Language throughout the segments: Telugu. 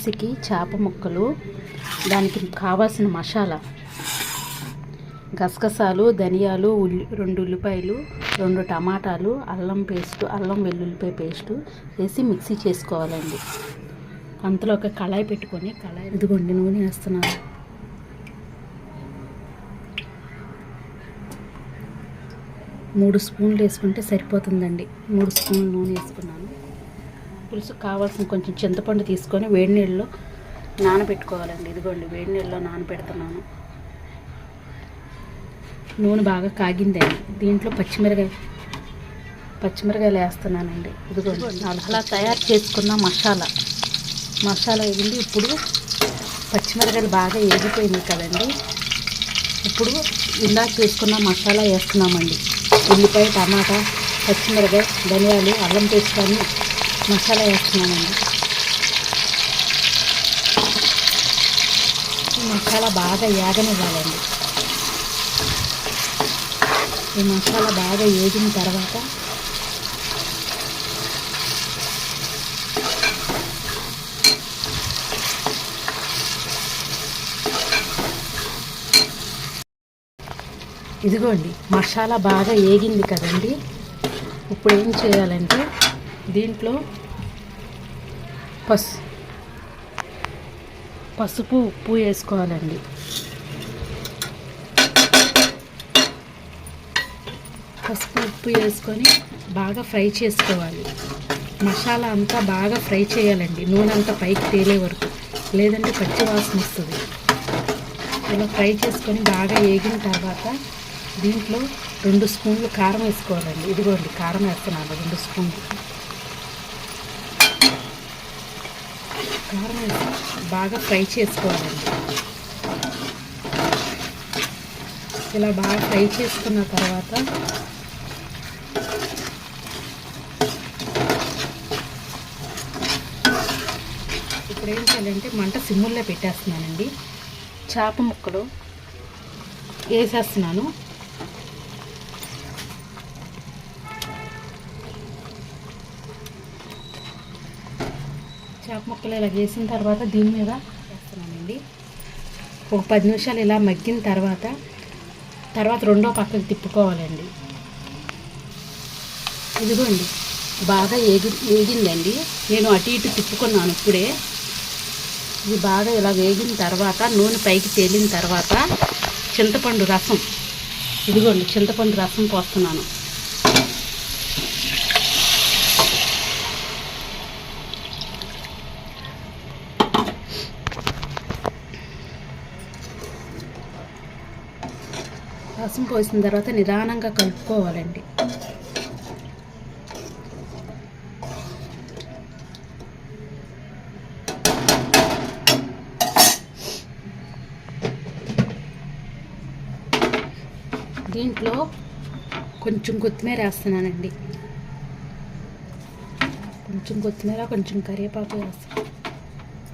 పులుసుకి చేప ముక్కలు, దానికి కావాల్సిన మసాలా గసగసాలు, ధనియాలు, 2 ఉల్లిపాయలు, 2 టమాటాలు, అల్లం వెల్లుల్లిపాయ పేస్టు వేసి మిక్సీ చేసుకోవాలండి. అంతలో ఒక కళాయి పెట్టుకొని ఇదిగోండి నూనె వేస్తున్నాను. 3 స్పూన్లు వేసుకుంటే సరిపోతుందండి. 3 స్పూన్లు నూనె వేసుకున్నాను. పులుసుకు కావాల్సిన కొంచెం చింతపండు తీసుకొని వేడి నీళ్ళలో నానబెట్టుకోవాలండి. ఇదిగోండి వేడి నీళ్ళలో నానబెడుతున్నాను. నూనె బాగా కాగిందండి. దీంట్లో పచ్చిమిరకాయలు వేస్తున్నానండి. ఇదిగోండి అలా తయారు చేసుకున్న మసాలా వేయండి. ఇప్పుడు పచ్చిమిరకాయలు బాగా వేగిపోయినాయి కదండి. ఇప్పుడు ఇందాక తీసుకున్న మసాలా వేస్తున్నామండి. ఉల్లిపాయ, టమాటా, పచ్చిమిరకాయ, ధనియాలు, అల్లం పేస్ట్ అన్ని మసాలా వేస్తున్నామండి. ఈ మసాలా బాగా వేగనివ్వాలండి. ఈ మసాలా బాగా వేగిన తర్వాత ఇదిగోండి మసాలా బాగా వేగింది కదండి. ఇప్పుడు ఏం చేయాలంటే దీంట్లో పసుపు, ఉప్పు వేసుకోవాలండి. పసుపు, ఉప్పు వేసుకొని బాగా ఫ్రై చేసుకోవాలి. మసాలా అంతా బాగా ఫ్రై చేయాలండి. నూనె అంతా పైకి తేలే వరకు, లేదంటే పచ్చి వాసన వస్తుంది. ఇలా ఫ్రై చేసుకొని బాగా వేగిన తర్వాత దీంట్లో 2 స్పూన్లు కారం వేసుకోవాలండి. ఇదిగోండి కారం వేస్తున్నాను 2 స్పూన్లు. కారం వేసి బాగా ఫ్రై చేసుకోవాలండి. ఇలా బాగా ఫ్రై చేసుకున్న తర్వాత ఇప్పుడు ఏం చేయాలంటే మంట సిమ్ముల్లో పెట్టేస్తున్నానండి. చేప ముక్కలు వేసేస్తున్నాను. చేప ముక్కలు ఇలా వేసిన తర్వాత దీని మీద వేస్తున్నానండి. ఒక 10 నిమిషాలు ఇలా మగ్గిన తర్వాత రెండో పక్కకు తిప్పుకోవాలండి. ఇదిగోండి బాగా వేగిందండి. నేను అటు ఇటు తిప్పుకున్నాను ఇప్పుడే. ఇది బాగా ఇలా వేగిన తర్వాత నూనె పైకి తేలిన తర్వాత చింతపండు రసం, ఇదిగోండి చింతపండు రసం పోస్తున్నాను. రసం పోసిన తర్వాత నిదానంగా కలుపుకోవాలండి. దీంట్లో కొంచెం కొత్తిమీర వేస్తున్నానండి. కొంచెం కొత్తిమీర, కొంచెం కరివేపాకు వేస్తాను.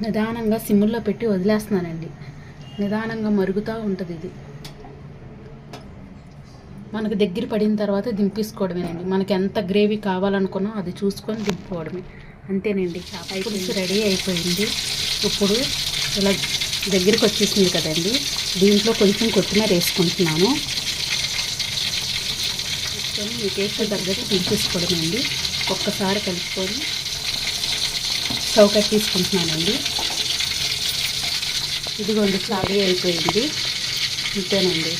నిదానంగా సిమ్ముల్లో పెట్టి వదిలేస్తున్నానండి. నిదానంగా మరుగుతూ ఉంటుంది. ఇది మనకు దగ్గర పడిన తర్వాత దింపేసుకోవడమేనండి. మనకి ఎంత గ్రేవీ కావాలనుకున్నా అది చూసుకొని దింపుకోవడమే, అంతేనండి. చేప పులుసు రెడీ అయిపోయింది. ఇప్పుడు ఇలా దగ్గరికి వచ్చేసింది కదండి. దీంట్లో కొంచెం కొత్తిమీర వేసుకుంటున్నాను. వేసుకొని మీ టేస్ట్ తగ్గట్టు దింపేసుకోవడమేండి. ఒక్కసారి కలుపుకొని స్టవ్ కట్టేసుకుంటున్నానండి. ఇదిగోండి రెడీ అయిపోయింది. ఇంతేనండి.